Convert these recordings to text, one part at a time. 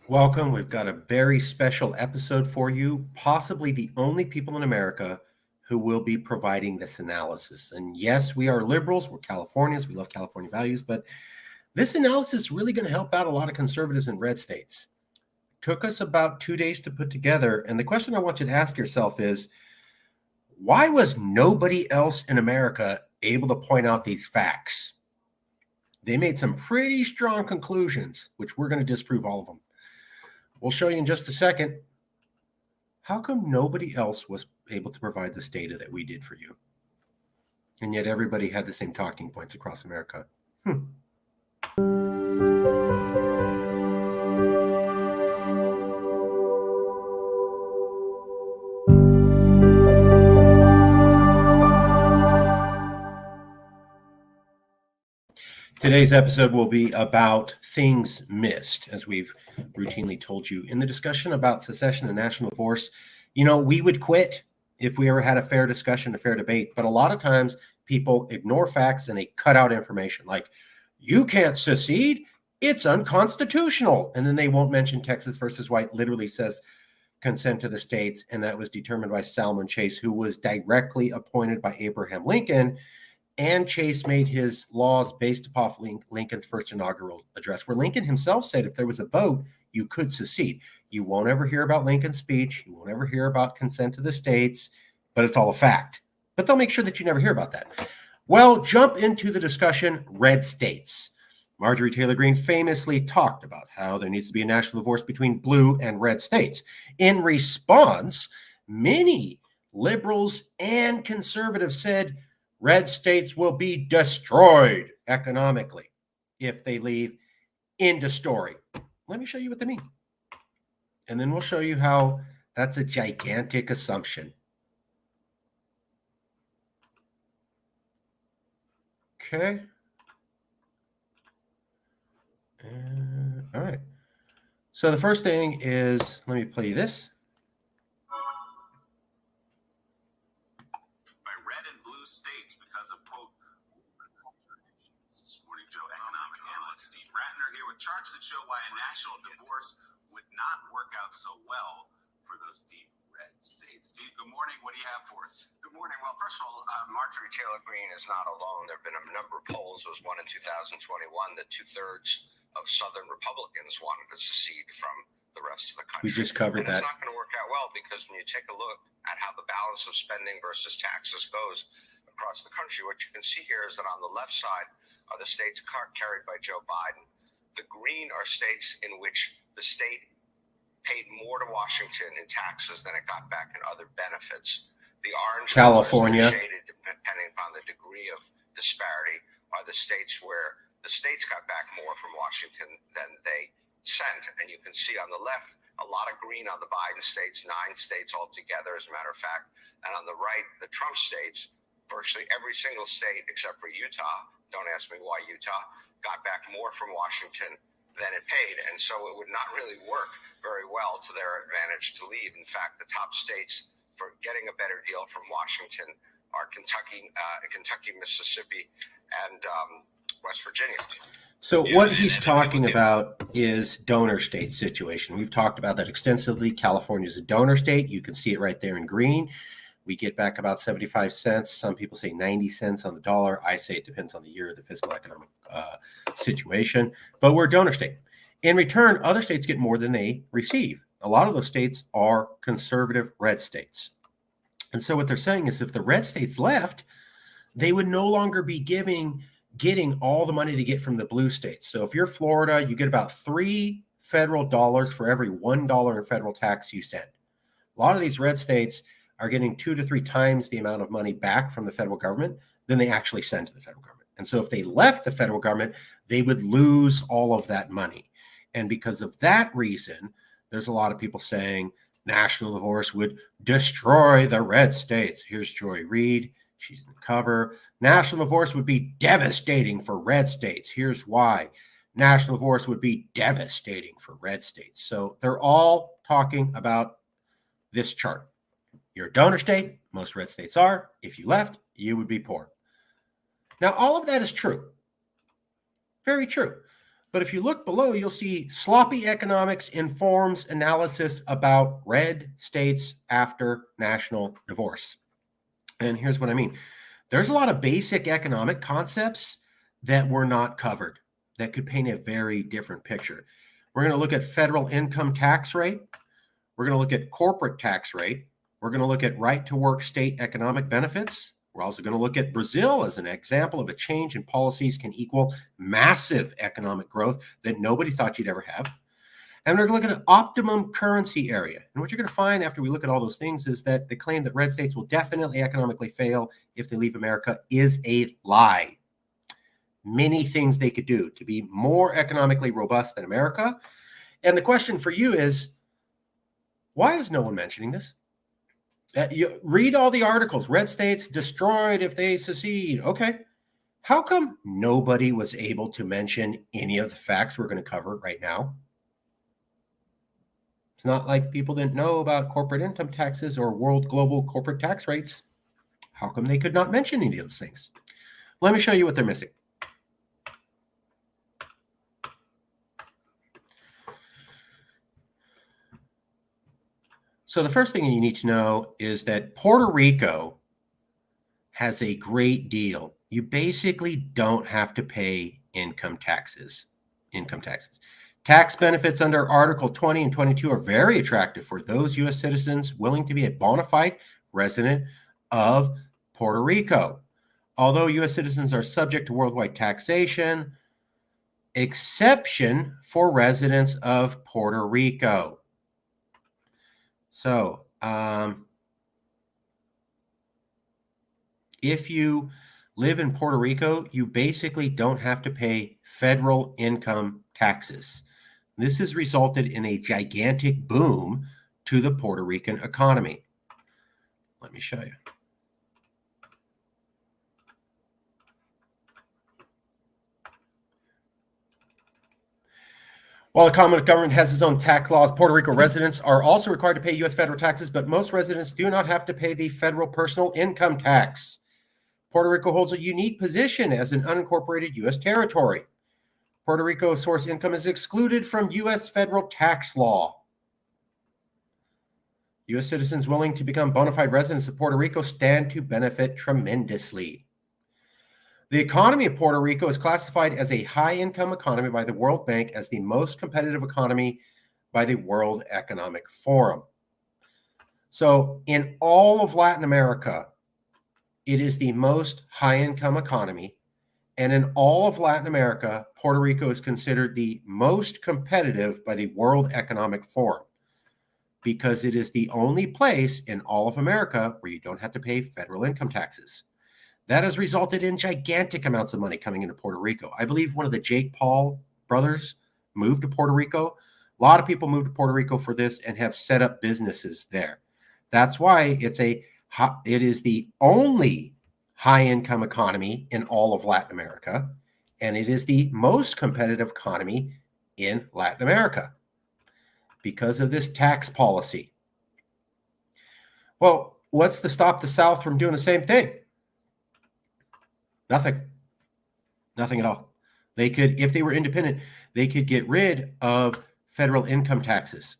Welcome. We've got a very special episode for you, possibly the only people in America who will be providing this analysis. And yes, we are liberals, we're Californians, we love California values, but this analysis is really going to help out a lot of conservatives in red states. Took us about 2 days to put together. And the question I want you to ask yourself is, why was nobody else in America able to point out these facts? They made some pretty strong conclusions, which we're going to disprove all of them. We'll show you in just a second. How come nobody else was able to provide this data that we did for you? And yet everybody had the same talking points across America. Today's episode will be about things missed, as we've routinely told you. In the discussion about secession and national divorce, we would quit if we ever had a fair discussion, a fair debate. But a lot of times people ignore facts and they cut out information like, you can't secede, it's unconstitutional. And then they won't mention Texas versus White literally says consent to the states. And that was determined by Salmon Chase, who was directly appointed by Abraham Lincoln. And Chase made his laws based upon Lincoln's first inaugural address, where Lincoln himself said if there was a vote, you could secede. You won't ever hear about Lincoln's speech. You won't ever hear about consent to the states, but it's all a fact. But they'll make sure that you never hear about that. Well, jump into the discussion, red states. Marjorie Taylor Greene famously talked about how there needs to be a national divorce between blue and red states. In response, many liberals and conservatives said, red states will be destroyed economically if they leave. End of story. Let me show you what they mean. And then we'll show you how that's a gigantic assumption. Okay. All right. So the first thing is, let me play you this. States because of, quote, culture issues. Morning Joe economic analyst Steve Ratner here with charts that show why a national divorce would not work out so well for those deep red states. Steve, good morning. What do you have for us? Good morning. Well, first of all, Marjorie Taylor Greene is not alone. There have been a number of polls. There was one in 2021 that 2/3 of Southern Republicans wanted to secede from the rest of the country. We just covered that. It's not going to work out well because when you take a look at how the balance of spending versus taxes goes across the country, what you can see here is that on the left side are the states carried by Joe Biden. The green are states in which the state paid more to Washington in taxes than it got back in other benefits. The orange, California, shaded depending upon the degree of disparity, are the states where the states got back more from Washington than they sent. And you can see on the left a lot of green on the Biden states, 9 states altogether, as a matter of fact. And on the right, the Trump states, virtually every single state except for Utah, don't ask me why Utah, got back more from Washington than it paid. And so it would not really work very well to their advantage to leave. In fact, the top states for getting a better deal from Washington are Kentucky, Mississippi, and West Virginia. So what he's talking about is donor state situation. We've talked about that extensively. California is a donor state. You can see it right there in green. We get back about 75 cents. Some people say 90 cents on the dollar. I say it depends on the year, the fiscal economic situation. But we're a donor state. In return, other states get more than they receive. A lot of those states are conservative red states. And so what they're saying is if the red states left, they would no longer be getting all the money they get from the blue states. So if you're Florida, you get about $3 federal dollars for every $1 in federal tax you send. A lot of these red states are getting 2 to 3 times the amount of money back from the federal government than they actually send to the federal government. And so if they left the federal government, they would lose all of that money. And because of that reason, there's a lot of people saying national divorce would destroy the red states. Here's Joy Reid. She's in the cover. National divorce would be devastating for red states. Here's why. National divorce would be devastating for red states. So they're all talking about this chart. You're a donor state. Most red states are. If you left, you would be poor. Now, all of that is true. Very true. But if you look below, you'll see sloppy economics informs analysis about red states after national divorce. And here's what I mean. There's a lot of basic economic concepts that were not covered that could paint a very different picture. We're going to look at federal income tax rate. We're going to look at corporate tax rate. We're going to look at right to work state economic benefits. We're also going to look at Brazil as an example of a change in policies can equal massive economic growth that nobody thought you'd ever have. And we're going to look at an optimum currency area. And what you're going to find after we look at all those things is that the claim that red states will definitely economically fail if they leave America is a lie. Many things they could do to be more economically robust than America. And the question for you is, why is no one mentioning this? You read all the articles, red states destroyed if they secede. Okay. How come nobody was able to mention any of the facts we're going to cover right now? It's not like people didn't know about corporate income taxes or world global corporate tax rates. How come they could not mention any of those things? Let me show you what they're missing. So the first thing you need to know is that Puerto Rico has a great deal. You basically don't have to pay income taxes. Tax benefits under Article 20 and 22 are very attractive for those U.S. citizens willing to be a bona fide resident of Puerto Rico. Although U.S. citizens are subject to worldwide taxation, exception for residents of Puerto Rico. So, if you live in Puerto Rico, you basically don't have to pay federal income taxes. This has resulted in a gigantic boom to the Puerto Rican economy. Let me show you. While the Commonwealth government has its own tax laws, Puerto Rico residents are also required to pay U.S. federal taxes, but most residents do not have to pay the federal personal income tax. Puerto Rico holds a unique position as an unincorporated U.S. territory. Puerto Rico's source income is excluded from U.S. federal tax law. U.S. citizens willing to become bona fide residents of Puerto Rico stand to benefit tremendously. The economy of Puerto Rico is classified as a high-income economy by the World Bank as the most competitive economy by the World Economic Forum. So in all of Latin America, it is the most high-income economy. And in all of Latin America, Puerto Rico is considered the most competitive by the World Economic Forum because it is the only place in all of America where you don't have to pay federal income taxes. That has resulted in gigantic amounts of money coming into Puerto Rico. I believe one of the Jake Paul brothers moved to Puerto Rico. A lot of people moved to Puerto Rico for this and have set up businesses there. That's why it is the only high-income economy in all of Latin America, and it is the most competitive economy in Latin America because of this tax policy. Well, what's to stop the South from doing the same thing? Nothing at all. They could, if they were independent, they could get rid of federal income taxes.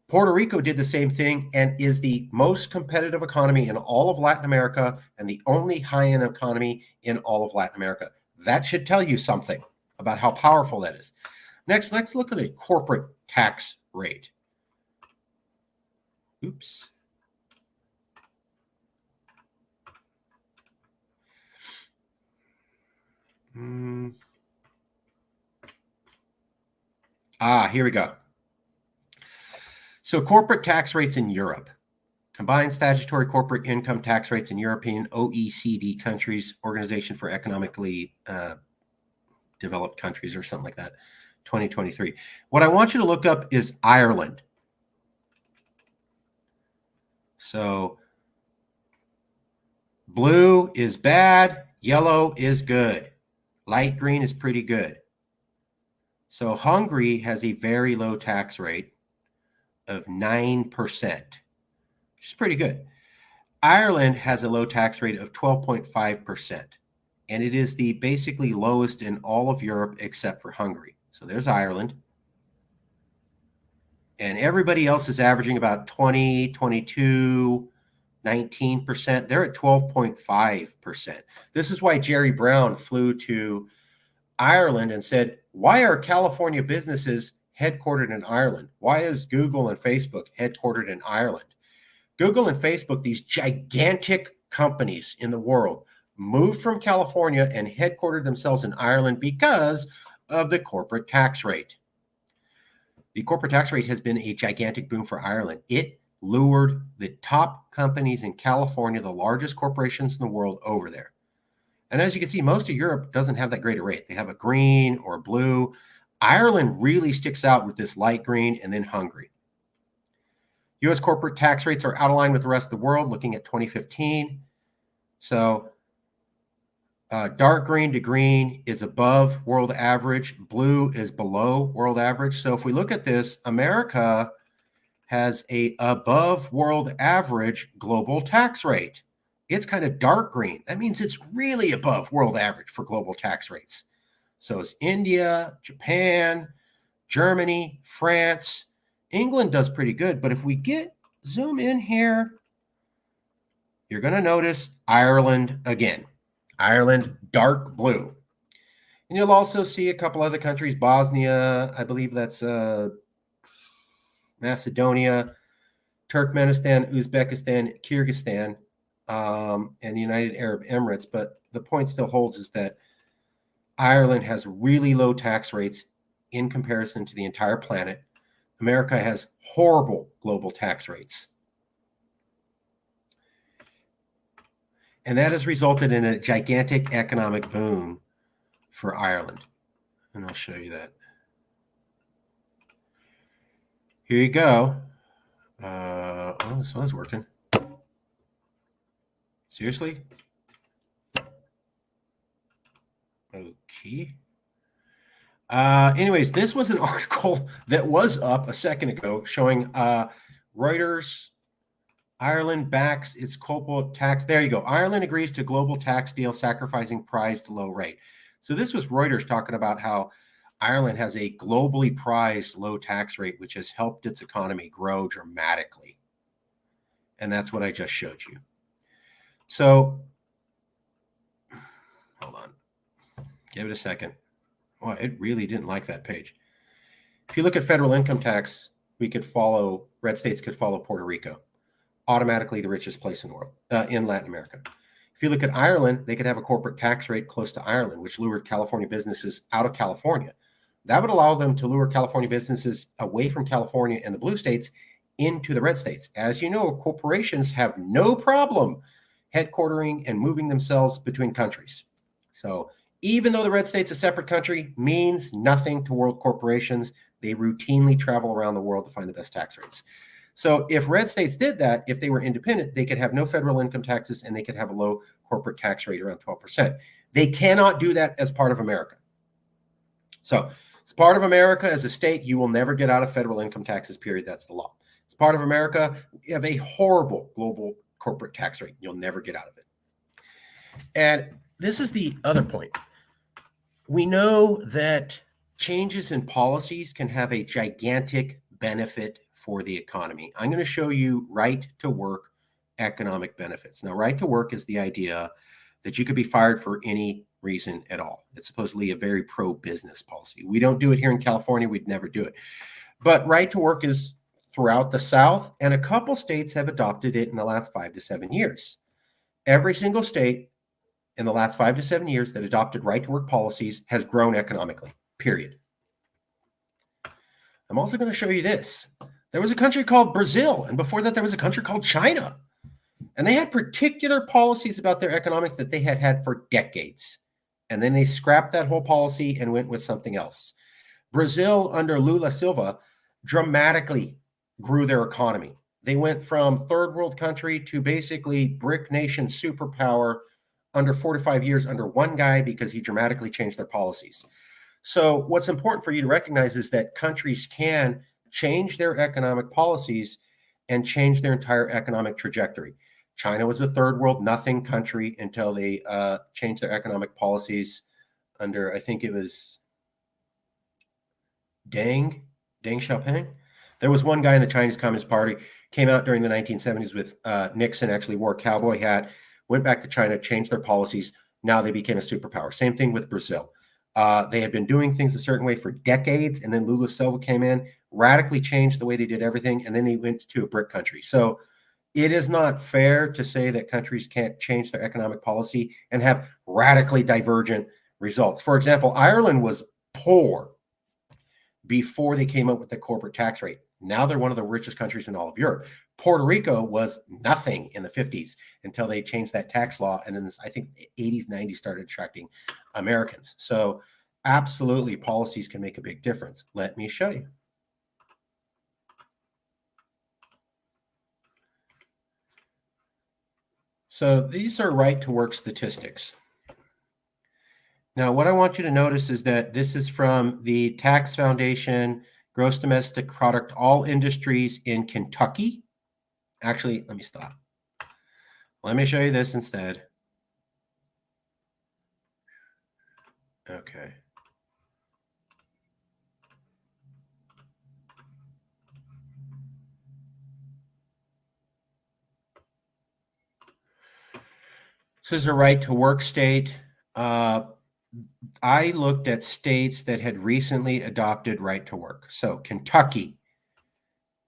Puerto Rico did the same thing and is the most competitive economy in all of Latin America and the only high-end economy in all of Latin America. That should tell you something about how powerful that is. Next, let's look at a corporate tax rate. Oops. Here we go. So corporate tax rates in Europe. Combined statutory corporate income tax rates in European OECD countries, Organization for Economically Developed Countries or something like that, 2023. What I want you to look up is Ireland. So blue is bad, yellow is good. Light green is pretty good. So Hungary has a very low tax rate of 9%, which is pretty good. Ireland has a low tax rate of 12.5%, and it is the basically lowest in all of Europe except for Hungary. So there's Ireland. And everybody else is averaging about 20, 22, 19%. They're at 12.5%. This is why Jerry Brown flew to Ireland and said, why are California businesses headquartered in Ireland? Why is Google and Facebook headquartered in Ireland? Google and Facebook, these gigantic companies in the world, moved from California and headquartered themselves in Ireland because of the corporate tax rate. The corporate tax rate has been a gigantic boom for Ireland. It lured the top companies in California, the largest corporations in the world, over there. And as you can see, most of Europe doesn't have that great a rate. They have a green or blue. Ireland really sticks out with this light green, and then Hungary. U.S. corporate tax rates are out of line with the rest of the world, looking at 2015. So dark green to green is above world average. Blue is below world average. So if we look at this, America has a above world average global tax rate. It's kind of dark green. That means it's really above world average for global tax rates. So is India, Japan, Germany, France. England does pretty good. But if we zoom in here, you're going to notice Ireland again. Ireland, dark blue. And you'll also see a couple other countries, Bosnia, I believe that's Macedonia, Turkmenistan, Uzbekistan, Kyrgyzstan, and the United Arab Emirates. But the point still holds is that Ireland has really low tax rates in comparison to the entire planet. America has horrible global tax rates. And that has resulted in a gigantic economic boom for Ireland. And I'll show you that. Here you go. Oh, this one's working. Seriously? Okay. Anyways, this was an article that was up a second ago showing Reuters, Ireland backs its global tax. There you go. Ireland agrees to global tax deal, sacrificing prized low rate. So this was Reuters talking about how Ireland has a globally prized low tax rate, which has helped its economy grow dramatically. And that's what I just showed you. So, hold on. Give it a second. Well, it really didn't like that page. If you look at federal income tax, red states could follow Puerto Rico. Automatically the richest place in the world, in Latin America. If you look at Ireland, they could have a corporate tax rate close to Ireland, which lured California businesses out of California. That would allow them to lure California businesses away from California and the blue states into the red states. As you know, corporations have no problem headquartering and moving themselves between countries. So even though the red state's a separate country, means nothing to world corporations. They routinely travel around the world to find the best tax rates. So if red states did that, if they were independent, they could have no federal income taxes and they could have a low corporate tax rate around 12%. They cannot do that as part of America. So as part of America, as a state, you will never get out of federal income taxes, period. That's the law. As part of America, you have a horrible global corporate tax rate. You'll never get out of it. And this is the other point. We know that changes in policies can have a gigantic benefit for the economy. I'm going to show you right to work economic benefits. Now, right to work is the idea that you could be fired for any reason at all. It's supposedly a very pro-business policy. We don't do it here in California. We'd never do it. But right to work is throughout the South, and a couple states have adopted it in the last 5 to 7 years. Every single state in the last 5 to 7 years that adopted right to work policies has grown economically, period. I'm also going to show you this. There was a country called Brazil, and before that, there was a country called China. And they had particular policies about their economics that they had had for decades. And then they scrapped that whole policy and went with something else. Brazil, under Lula Silva, dramatically grew their economy. They went from third world country to basically brick nation superpower under 4 to 5 years under one guy because he dramatically changed their policies. So what's important for you to recognize is that countries can change their economic policies and change their entire economic trajectory. China was a third world nothing country until they changed their economic policies under, I think it was Deng Xiaoping. There was one guy in the Chinese Communist Party, came out during the 1970s with Nixon, actually wore a cowboy hat, went back to China, changed their policies. Now they became a superpower. Same thing with Brazil. They had been doing things a certain way for decades, and then Lula Silva came in, radically changed the way they did everything, and then he went to a BRIC country. So it is not fair to say that countries can't change their economic policy and have radically divergent results. For example, Ireland was poor before they came up with the corporate tax rate. Now they're one of the richest countries in all of Europe. Puerto Rico was nothing in the 50s until they changed that tax law. And then I think 80s, 90s started attracting Americans. So absolutely, policies can make a big difference. Let me show you. So these are right to work statistics. Now, what I want you to notice is that this is from the Tax Foundation, Gross Domestic Product, all industries in Kentucky. Actually, let me stop. Let me show you this instead. Okay. So this is a right to work state. I looked at states that had recently adopted right to work. So Kentucky,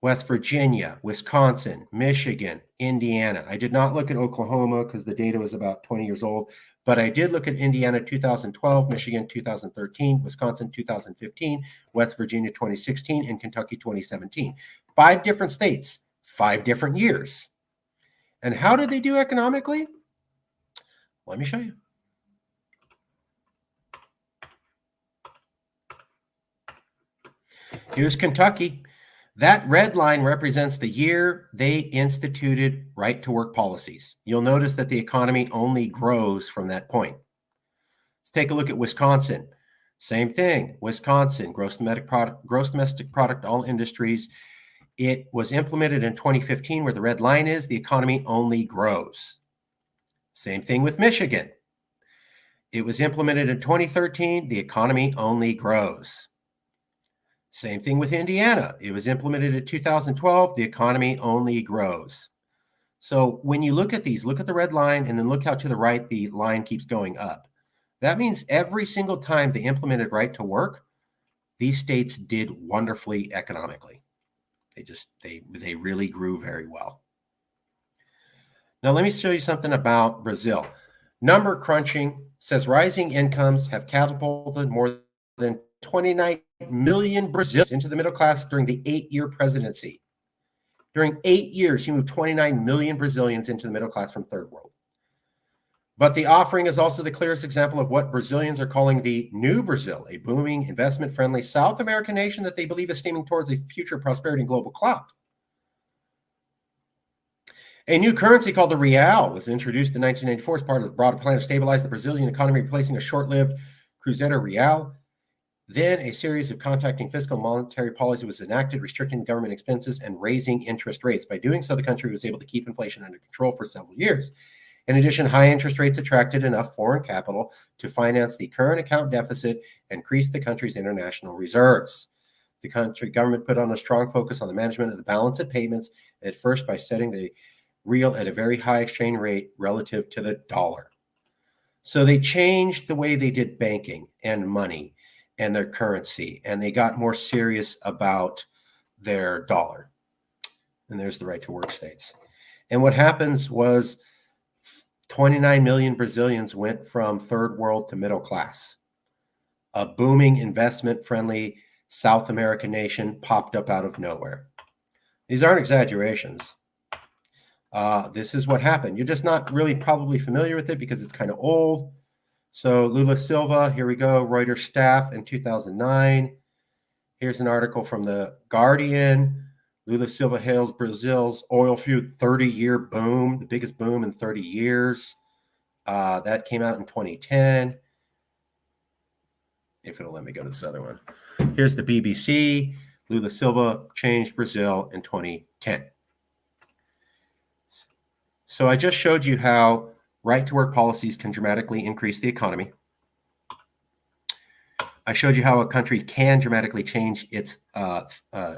West Virginia, Wisconsin, Michigan, Indiana. I did not look at Oklahoma because the data was about 20 years old, but I did look at Indiana 2012, Michigan 2013, Wisconsin 2015, West Virginia 2016, and Kentucky 2017. 5 different states, 5 different years. And how did they do economically? Let me show you. Here's Kentucky. That red line represents the year they instituted right to work policies. You'll notice that the economy only grows from that point. Let's take a look at Wisconsin. Same thing. Wisconsin, gross domestic product, all industries. It was implemented in 2015, where the red line is. The economy only grows. Same thing with Michigan. It was implemented in 2013. The economy only grows. Same thing with Indiana. It was implemented in 2012. The economy only grows. So when you look at these, look at the red line and then look how to the right the line keeps going up. That means every single time they implemented right to work, these states did wonderfully economically. They really grew very well. Now let me show you something about Brazil. Number crunching says rising incomes have catapulted more than 29 million Brazilians into the middle class during the 8-year presidency. During 8 years, he moved 29 million Brazilians into the middle class from third world. But the offering is also the clearest example of what Brazilians are calling the new Brazil, a booming, investment-friendly South American nation that they believe is steaming towards a future prosperity and global clout. A new currency called the real was introduced in 1994 as part of the broader plan to stabilize the Brazilian economy, replacing a short-lived Cruzeiro real. Then a series of contacting fiscal and monetary policy was enacted, restricting government expenses and raising interest rates. By doing so, the country was able to keep inflation under control for several years. In addition, high interest rates attracted enough foreign capital to finance the current account deficit and increase the country's international reserves. The country government put on a strong focus on the management of the balance of payments, at first by setting the real at a very high exchange rate relative to the dollar. So they changed the way they did banking and money and their currency, and they got more serious about their dollar. And there's the right to work states. And what happens was 29 million Brazilians went from third world to middle class. A booming, investment-friendly South American nation popped up out of nowhere. These aren't exaggerations. This is what happened. You're just not really probably familiar with it because it's kind of old. So Lula Silva, here we go, Reuters staff in 2009. Here's an article from The Guardian. Lula Silva hails Brazil's oil-fueled 30-year boom, the biggest boom in 30 years. That came out in 2010. If it'll let me go to this other one. Here's the BBC. Lula Silva changed Brazil in 2010. So I just showed you how right-to-work policies can dramatically increase the economy. I showed you how a country can dramatically change its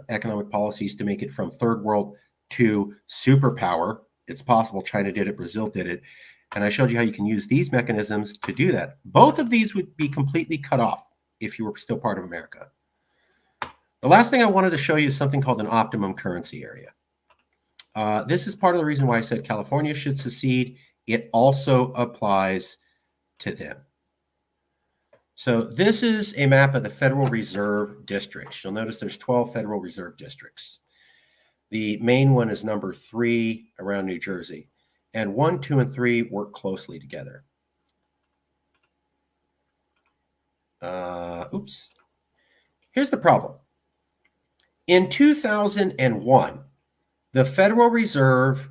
economic policies to make it from third world to superpower. It's possible. China did it. Brazil did it. And I showed you how you can use these mechanisms to do that. Both of these would be completely cut off if you were still part of America. The last thing I wanted to show you is something called an optimum currency area. This is part of the reason why I said California should secede. It also applies to them. So this is a map of the Federal Reserve districts. You'll notice there's 12 Federal Reserve districts. The main one is number 3 around New Jersey. And 1, 2, and 3 work closely together. Here's the problem. In 2001, the Federal Reserve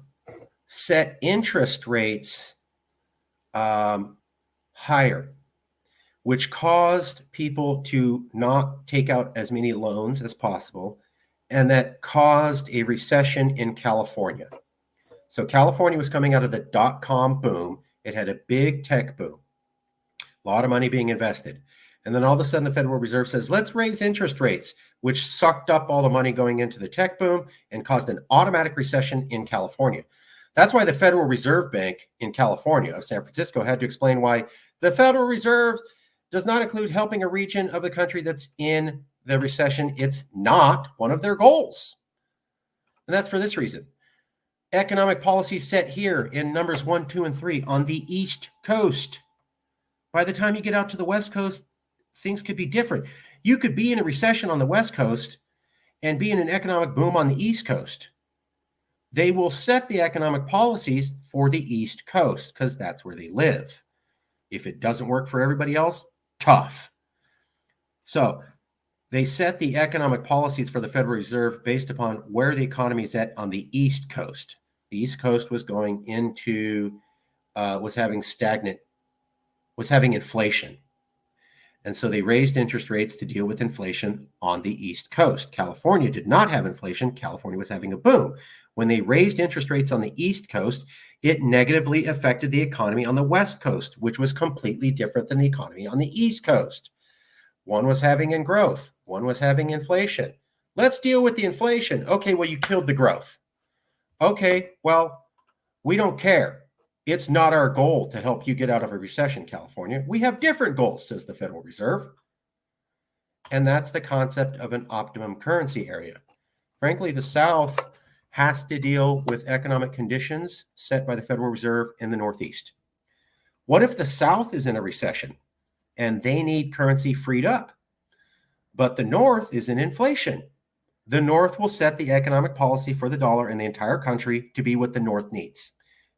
set interest rates higher, which caused people to not take out as many loans as possible, and that caused a recession in California. So California was coming out of the dot-com boom. It had a big tech boom, a lot of money being invested. And then all of a sudden the Federal Reserve says, let's raise interest rates, which sucked up all the money going into the tech boom and caused an automatic recession in California. That's why the Federal Reserve Bank in California of San Francisco had to explain why the Federal Reserve does not include helping a region of the country that's in the recession. It's not one of their goals. And that's for this reason. Economic policy set here in numbers 1, 2, and 3 on the East Coast. By the time you get out to the West Coast, things could be different. You could be in a recession on the West Coast and be in an economic boom on the East Coast. They will set the economic policies for the East Coast because that's where they live. If it doesn't work for everybody else, tough. So they set the economic policies for the Federal Reserve based upon where the economy is at on the East Coast. The East Coast was going into, was having inflation. And so they raised interest rates to deal with inflation on the East Coast. California did not have inflation. California was having a boom. When they raised interest rates on the East Coast, it negatively affected the economy on the West Coast, which was completely different than the economy on the East Coast. One was having growth. One was having inflation. Let's deal with the inflation. Okay, well, you killed the growth. Okay, well, we don't care. It's not our goal to help you get out of a recession, California. We have different goals, says the Federal Reserve. And that's the concept of an optimum currency area. Frankly, the South has to deal with economic conditions set by the Federal Reserve in the Northeast. What if the South is in a recession and they need currency freed up, but the North is in inflation? The North will set the economic policy for the dollar in the entire country to be what the North needs.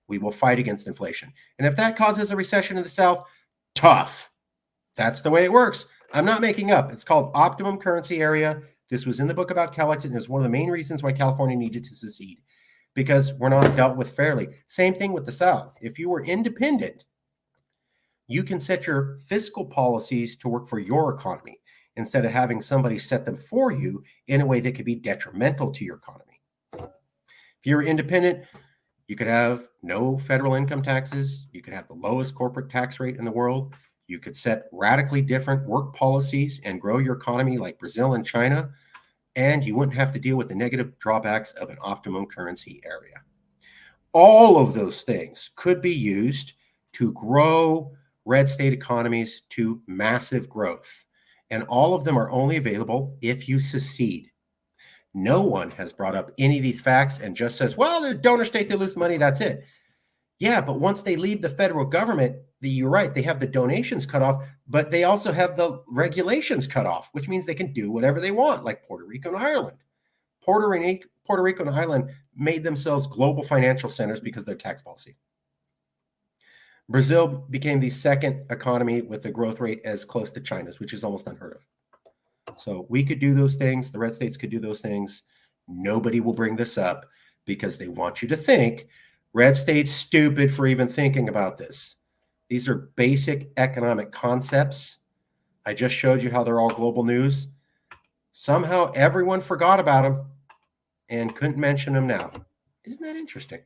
We will fight against inflation. And if that causes a recession in the South, tough. That's the way it works. I'm not making up. It's called optimum currency area. This was in the book about Calicut, and it was one of the main reasons why California needed to secede, because we're not dealt with fairly. Same thing with the South. If you were independent, you can set your fiscal policies to work for your economy instead of having somebody set them for you in a way that could be detrimental to your economy. If you're independent, you could have no federal income taxes. You could have the lowest corporate tax rate in the world. You could set radically different work policies and grow your economy like Brazil and China, and you wouldn't have to deal with the negative drawbacks of an optimum currency area. All of those things could be used to grow red state economies to massive growth, and all of them are only available if you secede. No one has brought up any of these facts and just says, well, they're a donor state, they lose money, that's it. Yeah, but once they leave the federal government, you're right, they have the donations cut off, but they also have the regulations cut off, which means they can do whatever they want, like Puerto Rico and Ireland. Puerto Rico and Ireland made themselves global financial centers because of their tax policy. Brazil became the second economy with a growth rate as close to China's, which is almost unheard of. So we could do those things. The red states could do those things. Nobody will bring this up because they want you to think red states stupid for even thinking about this. These are basic economic concepts. I just showed you how they're all global news. Somehow everyone forgot about them and couldn't mention them now. Isn't that interesting?